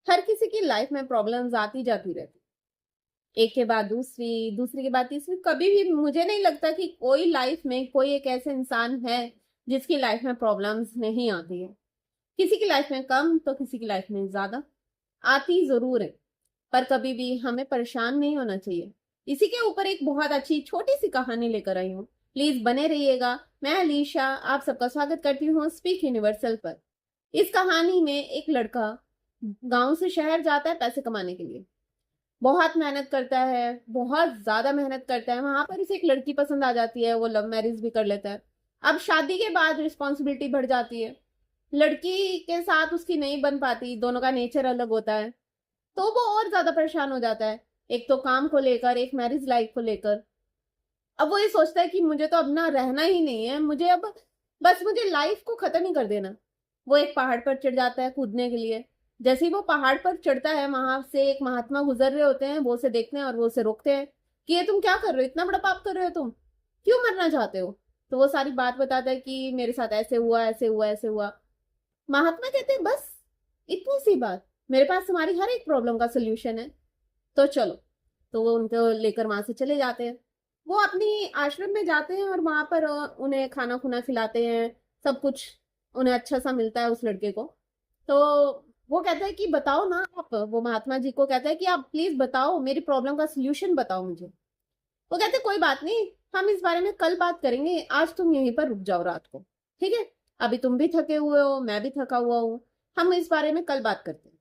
हर किसी की लाइफ में प्रॉब्लम्स आती जाती रहती, एक के बाद दूसरी, दूसरी के बाद तीसरी। कभी भी मुझे नहीं लगता कि कोई लाइफ में कोई एक ऐसे इंसान है जिसकी लाइफ में प्रॉब्लम्स नहीं आती है। किसी की लाइफ में कम तो किसी की लाइफ में ज्यादा आती जरूर है, पर कभी भी हमें परेशान नहीं होना चाहिए। इसी के ऊपर एक बहुत अच्छी छोटी सी कहानी लेकर आई हूँ, प्लीज बने रहिएगा। मैं अलीशा आप सबका स्वागत करती हूँ स्पीक यूनिवर्सल पर। इस कहानी में एक लड़का गांव से शहर जाता है पैसे कमाने के लिए। बहुत मेहनत करता है, बहुत ज्यादा मेहनत करता है। वहां पर उसे एक लड़की पसंद आ जाती है, वो लव मैरिज भी कर लेता है। अब शादी के बाद रिस्पॉन्सिबिलिटी बढ़ जाती है, लड़की के साथ उसकी नहीं बन पाती, दोनों का नेचर अलग होता है, तो वो और ज्यादा परेशान हो जाता है। एक तो काम को लेकर, एक मैरिज लाइफ को लेकर। अब वो ये सोचता है कि मुझे तो अब ना रहना ही नहीं है, मुझे अब बस मुझे लाइफ को खत्म ही कर देना। वो एक पहाड़ पर चढ़ जाता है कूदने के लिए। जैसे ही वो पहाड़ पर चढ़ता है, वहां से एक महात्मा गुजर रहे होते हैं, वो उसे देखते हैं और वो उसे रोकते हैं कि ये तुम क्या कर रहे हो, इतना बड़ा पाप कर रहे हो तुम, क्यों मरना चाहते हो। तो वो सारी बात बताता है कि मेरे साथ ऐसे हुआ, ऐसे हुआ, ऐसे हुआ। महात्मा कहते हैं बस इतनी सी बात, मेरे पास तुम्हारी हर एक प्रॉब्लम का सोल्यूशन है, तो चलो। तो वो उनको लेकर वहां से चले जाते हैं। वो अपनी आश्रम में जाते हैं और वहां पर उन्हें खाना खुना खिलाते हैं, सब कुछ उन्हें अच्छा सा मिलता है उस लड़के को। तो वो कहता है कि बताओ ना आप, वो महात्मा जी को कहता है कि आप प्लीज बताओ, मेरी प्रॉब्लम का सोल्यूशन बताओ मुझे। वो कहते कोई बात नहीं, हम इस बारे में कल बात करेंगे, आज तुम यहीं पर रुक जाओ रात को, ठीक है। अभी तुम भी थके हुए हो, मैं भी थका हुआ हूँ, हम इस बारे में कल बात करते हैं।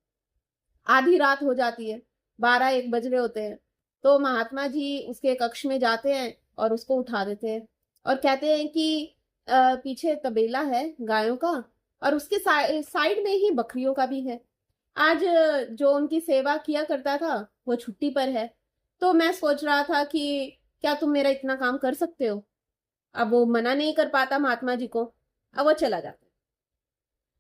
आधी रात हो जाती है, 12-1 बज रहे होते हैं। तो महात्मा जी उसके कक्ष में जाते हैं और उसको उठा देते हैं और कहते हैं कि पीछे तबेला है गायों का, और उसके साइड में ही बकरियों का भी है। आज जो उनकी सेवा किया करता था वो छुट्टी पर है, तो मैं सोच रहा था कि क्या तुम मेरा इतना काम कर सकते हो। अब वो मना नहीं कर पाता महात्मा जी को, अब वो चला जाता है।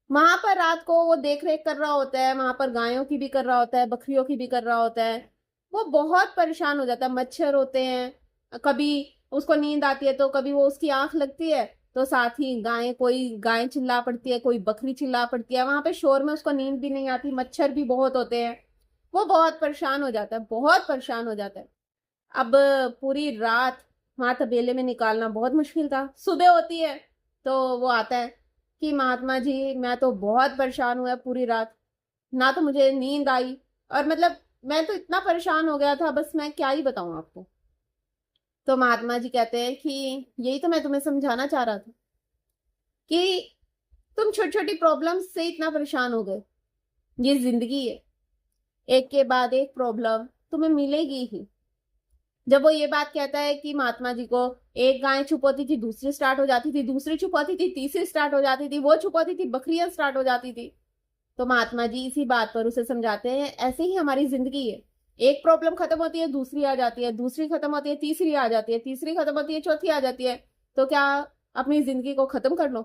वहां पर रात को वो देख रेख कर रहा होता है, वहां पर गायों की भी कर रहा होता है, बकरियों की भी कर रहा होता है। वो बहुत परेशान हो जाता है, मच्छर होते हैं, कभी उसको नींद आती है तो कभी वो उसकी आंख लगती है, तो साथ ही गायें, कोई गाय चिल्ला पड़ती है, कोई बकरी चिल्ला पड़ती है, वहां पे शोर में उसको नींद भी नहीं आती, मच्छर भी बहुत होते हैं। वो बहुत परेशान हो जाता है, बहुत परेशान हो जाता है। अब पूरी रात वहां तबेले में निकालना बहुत मुश्किल था। सुबह होती है तो वो आता है कि महात्मा जी मैं तो बहुत परेशान हुआ पूरी रात, ना तो मुझे नींद आई, और मतलब मैं तो इतना परेशान हो गया था, बस मैं क्या ही बताऊं आपको। तो महात्मा जी कहते हैं कि यही तो मैं तुम्हें समझाना चाह रहा था कि तुम छोटी छोटी प्रॉब्लम्स से इतना परेशान हो गए। ये जिंदगी है, एक के बाद एक प्रॉब्लम तुम्हें मिलेगी ही। जब वो ये बात कहता है कि महात्मा जी को एक गाय चुप होती थी, दूसरी स्टार्ट हो जाती थी, दूसरी चुप होती थी, तीसरी स्टार्ट हो जाती थी, वो चुप होती थी, बकरियां स्टार्ट हो जाती थी। तो महात्मा जी इसी बात पर उसे समझाते हैं ऐसे ही हमारी जिंदगी है, एक प्रॉब्लम खत्म होती है दूसरी आ जाती है, दूसरी खत्म होती है तीसरी आ जाती है, तीसरी खत्म होती है चौथी आ जाती है। तो क्या अपनी जिंदगी को खत्म कर लो?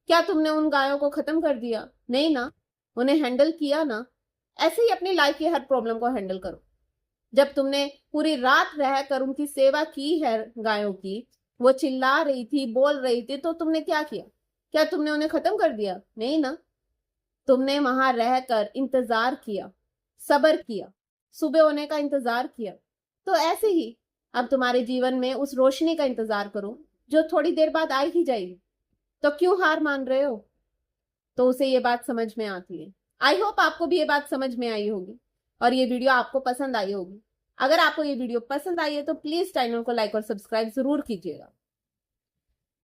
क्या तुमने उन गायों को खत्म कर दिया? नहीं ना, उन्हें हैंडल किया ना। ऐसे ही अपनी लाइफ की हर प्रॉब्लम को हैंडल करो। जब तुमने पूरी रात रहकर उनकी सेवा की है गायों की, वो चिल्ला रही थी, बोल रही थी, तो तुमने क्या किया? क्या तुमने उन्हें खत्म कर दिया? नहीं ना, तुमने वहां रहकर इंतजार किया, सब्र किया, सुबह होने का इंतजार किया। तो ऐसे ही अब तुम्हारे जीवन में उस रोशनी का इंतजार करो जो थोड़ी देर बाद आ ही जाएगी। तो क्यों हार मान रहे हो? तो उसे ये बात समझ में आती है। आई होप आपको भी ये बात समझ में आई होगी और ये वीडियो आपको पसंद आई होगी। अगर आपको ये वीडियो पसंद आई है तो प्लीज चैनल को लाइक और सब्सक्राइब जरूर कीजिएगा।